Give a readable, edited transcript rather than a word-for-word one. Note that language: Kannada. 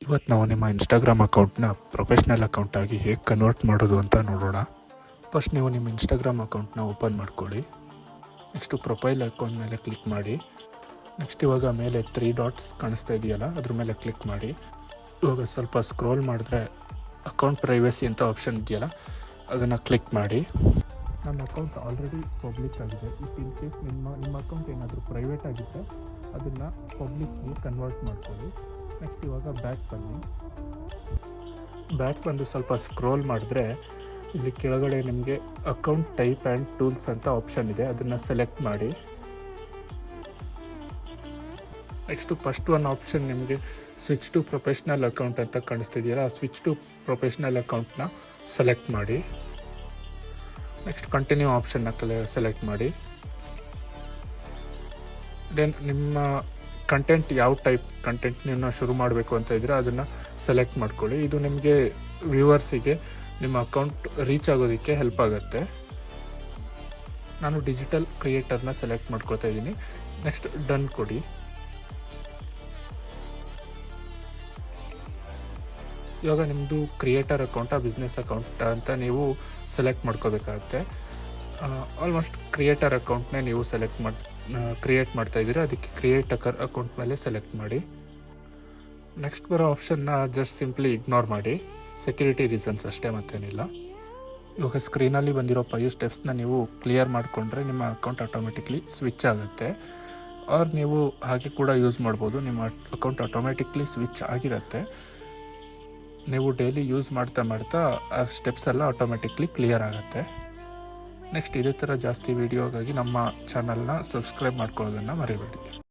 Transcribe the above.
ಇವತ್ತು ನಾವು ನಿಮ್ಮ ಇನ್ಸ್ಟಾಗ್ರಾಮ್ ಅಕೌಂಟ್ನ ಪ್ರೊಫೆಷ್ನಲ್ ಅಕೌಂಟಾಗಿ ಹೇಗೆ ಕನ್ವರ್ಟ್ ಮಾಡೋದು ಅಂತ ನೋಡೋಣ. ಫಸ್ಟ್ ನೀವು ನಿಮ್ಮ ಇನ್ಸ್ಟಾಗ್ರಾಮ್ ಅಕೌಂಟ್ನ ಓಪನ್ ಮಾಡ್ಕೊಳ್ಳಿ. ನೆಕ್ಸ್ಟು ಪ್ರೊಫೈಲ್ ಅಕೌಂಟ್ ಮೇಲೆ ಕ್ಲಿಕ್ ಮಾಡಿ. ನೆಕ್ಸ್ಟ್ ಇವಾಗ ಮೇಲೆ 3 ಡಾಟ್ಸ್ ಕಾಣಿಸ್ತಾ ಇದೆಯಲ್ಲ, ಅದ್ರ ಮೇಲೆ ಕ್ಲಿಕ್ ಮಾಡಿ. ಇವಾಗ ಸ್ವಲ್ಪ ಸ್ಕ್ರೋಲ್ ಮಾಡಿದ್ರೆ ಅಕೌಂಟ್ ಪ್ರೈವಸಿ ಅಂತ ಆಪ್ಷನ್ ಇದೆಯಲ್ಲ, ಅದನ್ನು ಕ್ಲಿಕ್ ಮಾಡಿ. ನನ್ನ ಅಕೌಂಟ್ ಆಲ್ರೆಡಿ ಪಬ್ಲಿಕ್ ಆಗಿದೆ. ಇಫ್ ಇನ್ ಕೇಸ್ ನಿಮ್ಮ ಅಕೌಂಟ್ ಏನಾದರೂ ಪ್ರೈವೇಟ್ ಆಗಿದ್ದರೆ ಅದನ್ನು ಪಬ್ಲಿಕ್ಗೆ ಕನ್ವರ್ಟ್ ಮಾಡ್ಕೊಳ್ಳಿ. ನೆಕ್ಸ್ಟ್ ಇವಾಗ ಬ್ಯಾಕ್ ಬಂದು ಸ್ವಲ್ಪ ಸ್ಕ್ರೋಲ್ ಮಾಡಿದ್ರೆ ಇಲ್ಲಿ ಕೆಳಗಡೆ ನಿಮಗೆ ಅಕೌಂಟ್ ಟೈಪ್ ಆ್ಯಂಡ್ ಟೂಲ್ಸ್ ಅಂತ ಆಪ್ಷನ್ ಇದೆ, ಅದನ್ನು ಸೆಲೆಕ್ಟ್ ಮಾಡಿ. ನೆಕ್ಸ್ಟು ಫಸ್ಟ್ ಒನ್ ಆಪ್ಷನ್ ನಿಮಗೆ ಸ್ವಿಚ್ ಟು ಪ್ರೊಫೆಷ್ನಲ್ ಅಕೌಂಟ್ ಅಂತ ಕಾಣಿಸ್ತಿದೆಯಲ್ಲ, ಆ ಸ್ವಿಚ್ ಟು ಪ್ರೊಫೆಷ್ನಲ್ ಅಕೌಂಟ್ನ ಸೆಲೆಕ್ಟ್ ಮಾಡಿ. ನೆಕ್ಸ್ಟ್ ಕಂಟಿನ್ಯೂ ಆಪ್ಷನ್ನ ಸೆಲೆಕ್ಟ್ ಮಾಡಿ. ದೆನ್ ನಿಮ್ಮ ಕಂಟೆಂಟ್ ಯಾವ ಟೈಪ್ ಕಂಟೆಂಟ್ ನೀವು ಶುರು ಮಾಡಬೇಕು ಅಂತ ಇದ್ದರೆ ಅದನ್ನು ಸೆಲೆಕ್ಟ್ ಮಾಡ್ಕೊಳ್ಳಿ. ಇದು ನಿಮಗೆ ವ್ಯೂವರ್ಸಿಗೆ ನಿಮ್ಮ ಅಕೌಂಟ್ ರೀಚ್ ಆಗೋದಕ್ಕೆ ಹೆಲ್ಪ್ ಆಗುತ್ತೆ. ನಾನು ಡಿಜಿಟಲ್ ಕ್ರಿಯೇಟರ್ನ ಸೆಲೆಕ್ಟ್ ಮಾಡ್ಕೊಳ್ತಾ ಇದ್ದೀನಿ. ನೆಕ್ಸ್ಟ್ ಡನ್ ಕೊಡಿ. ಇವಾಗ ನಿಮ್ಮದು ಕ್ರಿಯೇಟರ್ ಅಕೌಂಟಾ ಬಿಸ್ನೆಸ್ ಅಕೌಂಟ್ ಅಂತ ನೀವು ಸೆಲೆಕ್ಟ್ ಮಾಡ್ಕೋಬೇಕಾಗತ್ತೆ. ಆಲ್ಮೋಸ್ಟ್ ಕ್ರಿಯೇಟರ್ ಅಕೌಂಟ್ನೇ ನೀವು ಕ್ರಿಯೇಟ್ ಮಾಡ್ತಾ ಇದ್ದೀರಾ, ಅದಕ್ಕೆ ಕ್ರಿಯೇಟ್ ಅಕೌಂಟ್ ಮೇಲೆ ಸೆಲೆಕ್ಟ್ ಮಾಡಿ. ನೆಕ್ಸ್ಟ್ ಬರೋ ಆಪ್ಷನ್ನ ಜಸ್ಟ್ ಸಿಂಪ್ಲಿ ಇಗ್ನೋರ್ ಮಾಡಿ, ಸೆಕ್ಯೂರಿಟಿ ರೀಸನ್ಸ್ ಅಷ್ಟೇ, ಮತ್ತೇನಿಲ್ಲ. ಇವಾಗ ಸ್ಕ್ರೀನಲ್ಲಿ ಬಂದಿರೋ 5 ಸ್ಟೆಪ್ಸ್ನ ನೀವು ಕ್ಲಿಯರ್ ಮಾಡಿಕೊಂಡ್ರೆ ನಿಮ್ಮ ಅಕೌಂಟ್ ಆಟೋಮೆಟಿಕ್ಲಿ ಸ್ವಿಚ್ ಆಗುತ್ತೆ. ಆರ್ ನೀವು ಹಾಗೆ ಕೂಡ ಯೂಸ್ ಮಾಡ್ಬೋದು, ನಿಮ್ಮ ಅಕೌಂಟ್ ಆಟೋಮೆಟಿಕ್ಲಿ ಸ್ವಿಚ್ ಆಗಿರುತ್ತೆ. ನೀವು ಡೈಲಿ ಯೂಸ್ ಮಾಡ್ತಾ ಆ ಸ್ಟೆಪ್ಸ್ ಎಲ್ಲ ಆಟೋಮೆಟಿಕ್ಲಿ ಕ್ಲಿಯರ್ ಆಗುತ್ತೆ. ನೆಕ್ಸ್ಟ್ ಇದೇ ಥರ ಜಾಸ್ತಿ ವೀಡಿಯೋಗಾಗಿ ನಮ್ಮ ಚಾನಲ್ನ ಸಬ್ಸ್ಕ್ರೈಬ್ ಮಾಡ್ಕೊಳ್ಳೋದನ್ನು ಮರಿಬೇಡಿ.